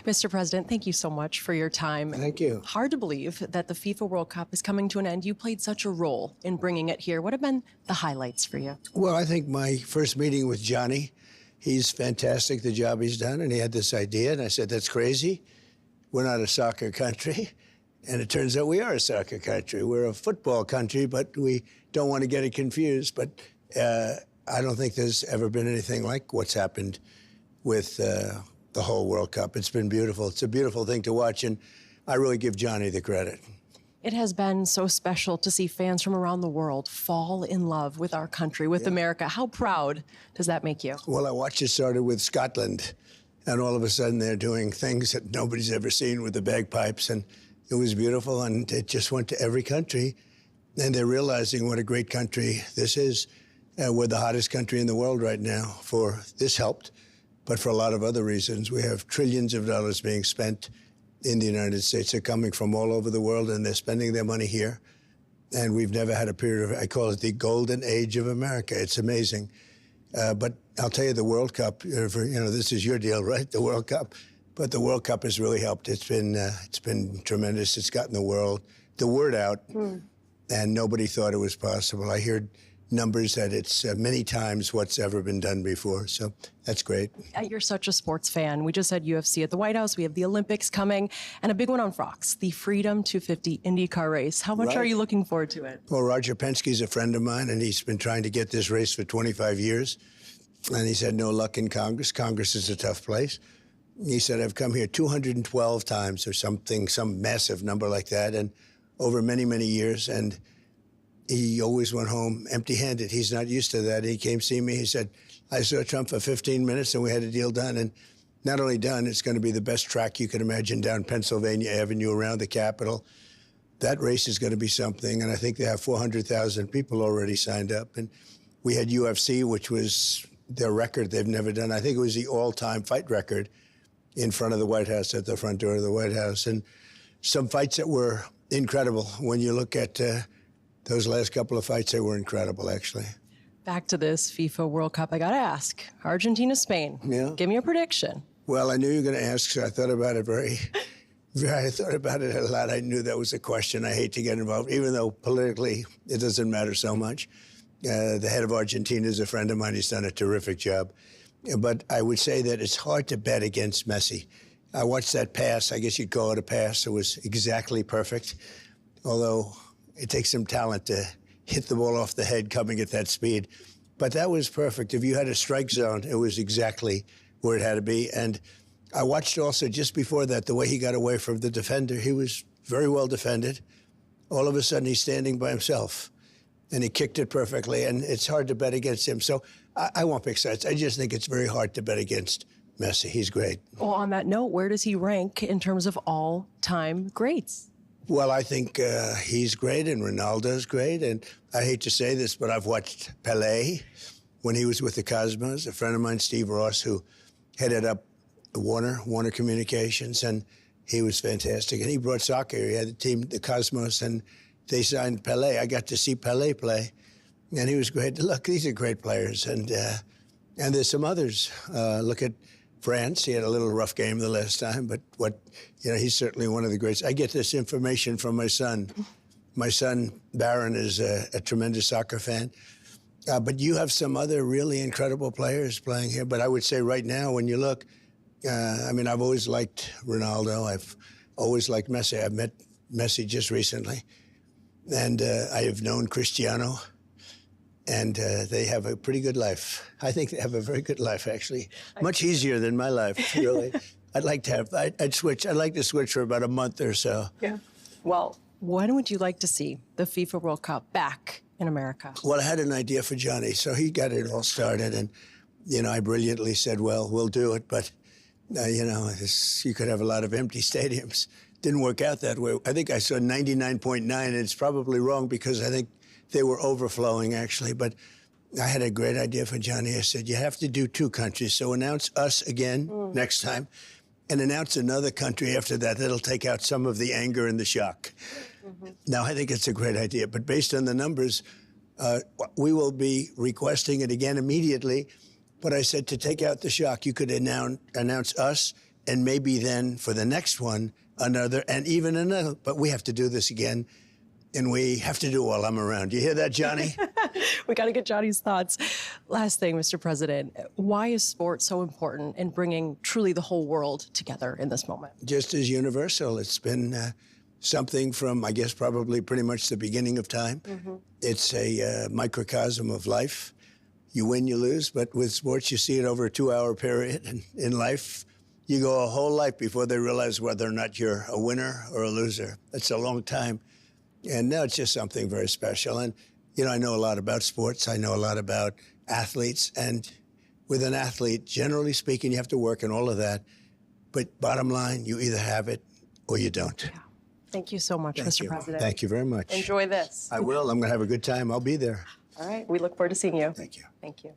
Mr. President, thank you so much for your time. Thank you. Hard to believe that the FIFA World Cup is coming to an end. You played such a role in bringing it here. What have been the highlights for you? Well, I think my first meeting with Johnny, he's fantastic, the job he's done, and he had this idea, and I said, that's crazy. We're not a soccer country. And it turns out we are a soccer country. We're a football country, but we don't want to get it confused. But I don't think there's ever been anything like what's happened with the whole World Cup. It's been beautiful. It's a beautiful thing to watch, and I really give Johnny the credit. It has been so special to see fans from around the world fall in love with our country, with America. How proud does that make you? Well, I watched it started with Scotland, and all of a sudden they're doing things that nobody's ever seen with the bagpipes, and it was beautiful, and it just went to every country, and they're realizing what a great country this is. We're the hottest country in the world right now. For this helped, but for a lot of other reasons. We have trillions of dollars being spent in the United States. They're coming from all over the world, and they're spending their money here. And we've never had a period of, I call it the golden age of America. It's amazing. But I'll tell you, the World Cup, this is your deal, right? The World Cup. But the World Cup has really helped. It's been tremendous. It's gotten the word out, and nobody thought it was possible. I heard numbers that it's many times what's ever been done before. So that's great. You're such a sports fan. We just had UFC at the White House. We have the Olympics coming, and a big one on Fox, the Freedom 250 IndyCar race. How much are you looking forward to it? Well, Roger Penske's a friend of mine, and he's been trying to get this race for 25 years. And he's had no luck in Congress. Congress is a tough place. He said, I've come here 212 times or something, some massive number like that, and over many, many years. And he always went home empty-handed. He's not used to that. He came to see me. He said, I saw Trump for 15 minutes, and we had a deal done. And not only done, it's going to be the best track you can imagine down Pennsylvania Avenue around the Capitol. That race is going to be something, and I think they have 400,000 people already signed up. And we had UFC, which was their record they've never done. I think it was the all-time fight record in front of the White House, at the front door of the White House. And some fights that were incredible. When you look at those last couple of fights, they were incredible, actually. Back to this FIFA World Cup, I got to ask, Argentina, Spain. Yeah. Give me a prediction. Well, I knew you were going to ask, so I thought about it I thought about it a lot. I knew that was a question. I hate to get involved, even though politically it doesn't matter so much. The head of Argentina is a friend of mine. He's done a terrific job. But I would say that it's hard to bet against Messi. I watched that pass. I guess you'd call it a pass. It was exactly perfect, although it takes some talent to hit the ball off the head coming at that speed. But that was perfect. If you had a strike zone, it was exactly where it had to be. And I watched also just before that, the way he got away from the defender. He was very well defended. All of a sudden, he's standing by himself, and he kicked it perfectly, and it's hard to bet against him. So I won't pick sides. I just think it's very hard to bet against Messi. He's great. Well, on that note, where does he rank in terms of all-time greats? Well, I think he's great, and Ronaldo's great. And I hate to say this, but I've watched Pelé when he was with the Cosmos. A friend of mine, Steve Ross, who headed up Warner Communications, and he was fantastic. And he brought soccer. He had the team, the Cosmos, and they signed Pelé. I got to see Pelé play, and he was great. Look, these are great players, and there's some others. Look at France. He had a little rough game the last time, but he's certainly one of the greats. I get this information from my son. My son, Barron, is a tremendous soccer fan. But you have some other really incredible players playing here. But I would say right now, when you look, I've always liked Ronaldo. I've always liked Messi. I've met Messi just recently. And I have known Cristiano, and they have a pretty good life. I think they have a very good life, actually. Much easier than my life, really. I'd switch. I'd like to switch for about a month or so. Yeah. Well, when would you like to see the FIFA World Cup back in America? Well, I had an idea for Johnny, so he got it all started. And, I brilliantly said, well, we'll do it. But, you could have a lot of empty stadiums. Didn't work out that way. I think I saw 99.9, and it's probably wrong because I think they were overflowing, actually. But I had a great idea for Johnny. I said, you have to do two countries. So announce us again next time, and announce another country after that. That'll take out some of the anger and the shock. Now, I think it's a great idea. But based on the numbers, we will be requesting it again immediately. But I said, to take out the shock, you could announce us and maybe then for the next one, another, and even another. But we have to do this again, and we have to do it while I'm around. You hear that, Johnny? We got to get Johnny's thoughts. Last thing, Mr. President, why is sport so important in bringing truly the whole world together in this moment? Just as universal. It's been something from, I guess, probably pretty much the beginning of time. It's a microcosm of life. You win, you lose, but with sports, you see it over a 2-hour period. And in life, you go a whole life before they realize whether or not you're a winner or a loser. That's a long time. And now it's just something very special. And, you know, I know a lot about sports. I know a lot about athletes. And with an athlete, generally speaking, you have to work and all of that. But bottom line, you either have it or you don't. Yeah. Thank you so much, Mr. President. Thank you very much. Enjoy this. I will. I'm going to have a good time. I'll be there. All right. We look forward to seeing you. Thank you. Thank you.